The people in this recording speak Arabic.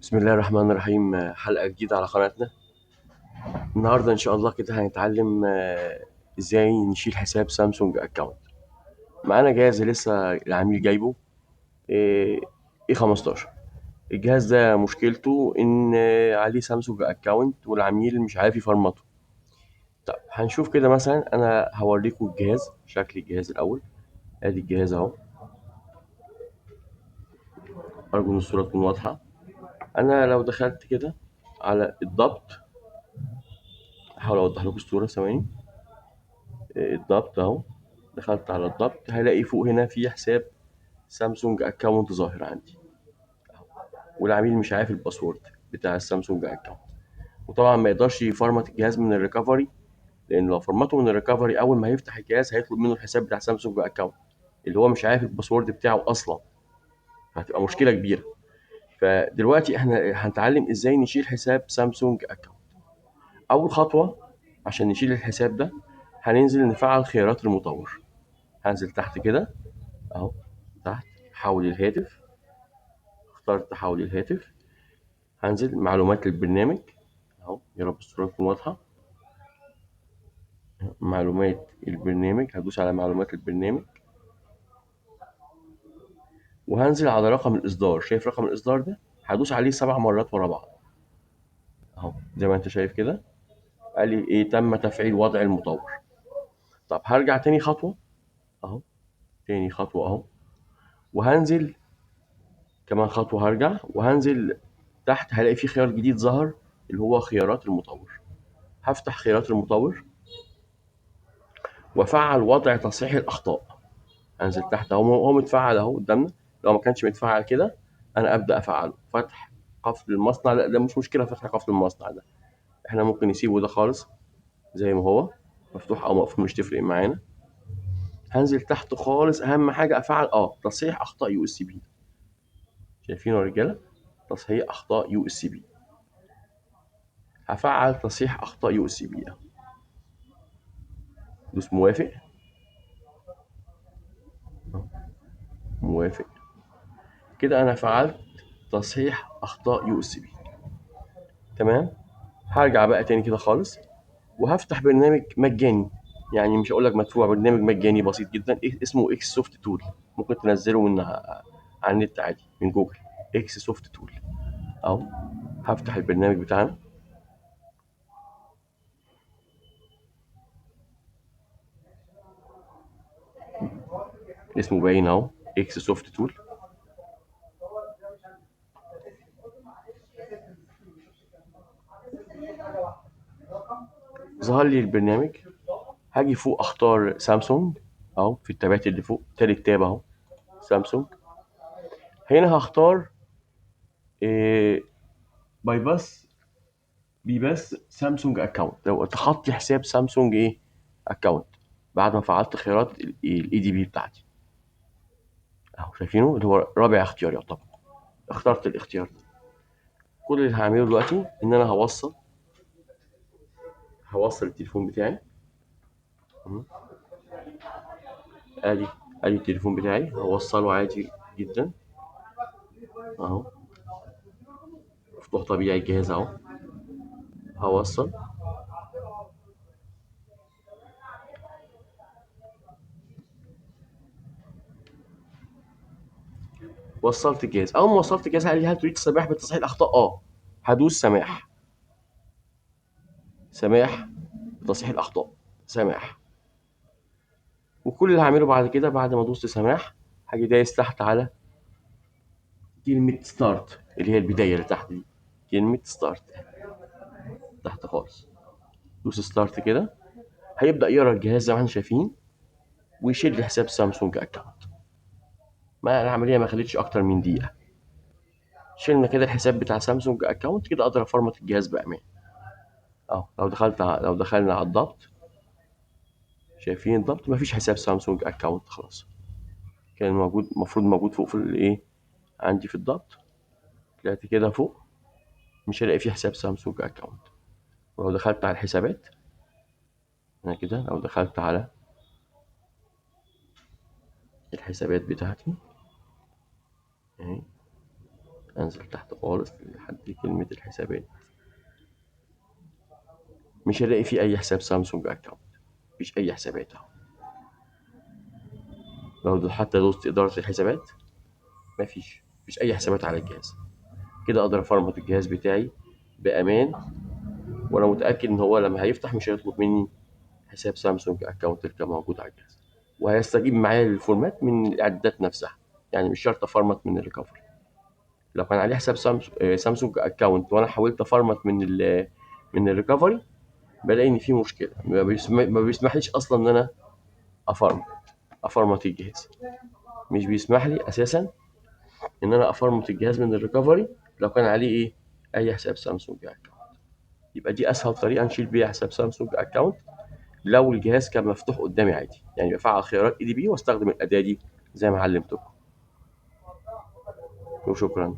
بسم الله الرحمن الرحيم. حلقة جديدة على قناتنا. النهاردة إن شاء الله كده هنتعلم إزاي نشيل حساب سامسونج أكاونت. معانا جهاز لسه العميل جايبه، آه، اي 15. الجهاز ده مشكلته إن عليه سامسونج أكاونت والعميل مش عارف يفرمطه. طب هنشوف كده، مثلا أنا هوريكم الجهاز، شكل الجهاز الأول. أدي الجهاز أهو. أرجو إن الصورة تكون واضحة. أنا لو دخلت كده على الضبط، هحاول أوضح لكم الصورة ثواني. الضبط اهو. دخلت على الضبط، هلاقي فوق هنا في حساب سامسونج اكونت ظاهر عندي، والعميل مش عارف الباسورد بتاع السامسونج اكونت. وطبعا ما يقدرش يفرمت الجهاز من الريكفري، لان لو فرمته من الريكفري اول ما هيفتح الجهاز هيطلب منه الحساب بتاع سامسونج اكونت اللي هو مش عارف الباسورد بتاعه اصلا، هتبقى مشكله كبيره. فدلوقتي احنا هنتعلم ازاي نشيل حساب سامسونج اكونت. اول خطوه عشان نشيل الحساب ده، هننزل نفعل خيارات المطور. هنزل تحت كده اهو، تحت حول الهاتف. اخترت تحول الهاتف. هنزل معلومات البرنامج اهو، يا رب الصورة تكون واضحة. معلومات البرنامج، هدوس على معلومات البرنامج وهنزل على رقم الإصدار. شايف رقم الإصدار ده؟ هدوس عليه 7 مرات ورا بعض اهو، زي ما انت شايف كده. قال لي ايه؟ تم تفعيل وضع المطور. طب هرجع تاني خطوة اهو، تاني خطوة اهو، وهنزل كمان خطوة. هرجع وهنزل تحت، هلاقي في خيار جديد ظهر اللي هو خيارات المطور. هفتح خيارات المطور وافعل وضع تصحيح الاخطاء. انزل تحت اهو، هو متفعل اهو قدامنا. لو ما كانش متفعل كده انا ابدا افعله. فتح قفل المصنع، لا ده مش مشكله فتح قفل المصنع ده، احنا ممكن نسيبه ده خالص زي ما هو، مفتوح او مقفول مش تفرق معانا. هنزل تحت خالص، اهم حاجه افعل تصحيح اخطاء يو اس بي. شايفينه يا رجاله؟ تصحيح اخطاء يو اس بي. هفعل تصحيح اخطاء يو اس بي. دوس موافق. موافق. كده انا فعلت تصحيح اخطاء يو اس بي. تمام. هرجع بقى تاني كده خالص وهفتح برنامج مجاني، يعني مش هقول لك مدفوع، برنامج مجاني بسيط جدا اسمه اكس سوفت تول. ممكن تنزله من على النت عادي من جوجل. اكس سوفت تول اهو. هفتح البرنامج بتاعنا. اسمه باين اهو، اكس سوفت تول. ظهر لي البرنامج. هاجي فوق اختار سامسونج اهو، في التابات اللي فوق تالت تاب اهو، سامسونج. هنا هختار إيه، باي باس بيباس سامسونج اكونت. لو تخطي حساب سامسونج ايه اكونت بعد ما فعلت خيارات الاي دي بي بتاعتي اهو، شايفينه اللي هو رابع اختيار يعتبر. اخترت الاختيار ده. كل اللي هعمله دلوقتي ان انا هوصل التليفون بتاعي. مم. ادي ادي التليفون بتاعي هوصله عادي جدا اهو، مفتوح طبيعي الجهاز اهو. هوصل. وصلت الجهاز. اول ما وصلت الجهاز قال لي هل تريد السماح بتصحيح الاخطاء؟ هدوس سماح. سماح بتصحيح الاخطاء. سماح. وكل اللي هعمله بعد كده، بعد ما دوست سماح، هاجي دايس تحت على كلمة ستارت اللي هي البداية اللي تحت دي. كلمة ستارت تحت خالص. دوس ستارت كده، هيبدأ يقرا الجهاز زي ما احنا شايفين ويشيل لي حساب سامسونج اكونت. ما العملية ما خدتش أكتر من دقيقة. شلنا كده الحساب بتاع سامسونج اكونت، كده أقدر أفرمت الجهاز بأمان. أهو لو دخلنا على الضبط، شايفين الضبط؟ مفيش حساب سامسونج اكونت خلاص. كان موجود، المفروض موجود فوق في الإيه عندي في الضبط. طلعت كده فوق مش هلاقي فيه حساب سامسونج اكونت. ولو دخلت على الحسابات أنا كده، لو دخلت على الحسابات بتاعتي اهي، انزل تحت خالص لحد كلمة الحسابات، مش هلاقي فيه اي حساب سامسونج اكونت، مفيش اي حسابات اهو. لو حتى دوست ادارة الحسابات مفيش اي حسابات على الجهاز. كده اقدر افرمت الجهاز بتاعي بامان، وانا متاكد ان هو لما هيفتح مش هيطلب مني حساب سامسونج اكونت اللي كان موجود على الجهاز، وهيستجيب معايا للفورمات من الاعدادات نفسها. يعني مش شرط افرمت من الريكفري. لو كان عليه حساب سامسونج اكونت وانا حاولت افرمت من الريكفري، بلاقي ان في مشكله، ما بيسمحليش اصلا ان انا افرمت الجهاز. مش بيسمح لي اساسا ان انا افرمت الجهاز من الريكفري لو كان عليه اي حساب سامسونج اكونت. يبقى دي اسهل طريقه نشيل بيها حساب سامسونج اكونت لو الجهاز كان مفتوح قدامي عادي، يعني بفعل خيارات اي دي بي واستخدم الاداه دي زي ما علمتكم. وشكرا.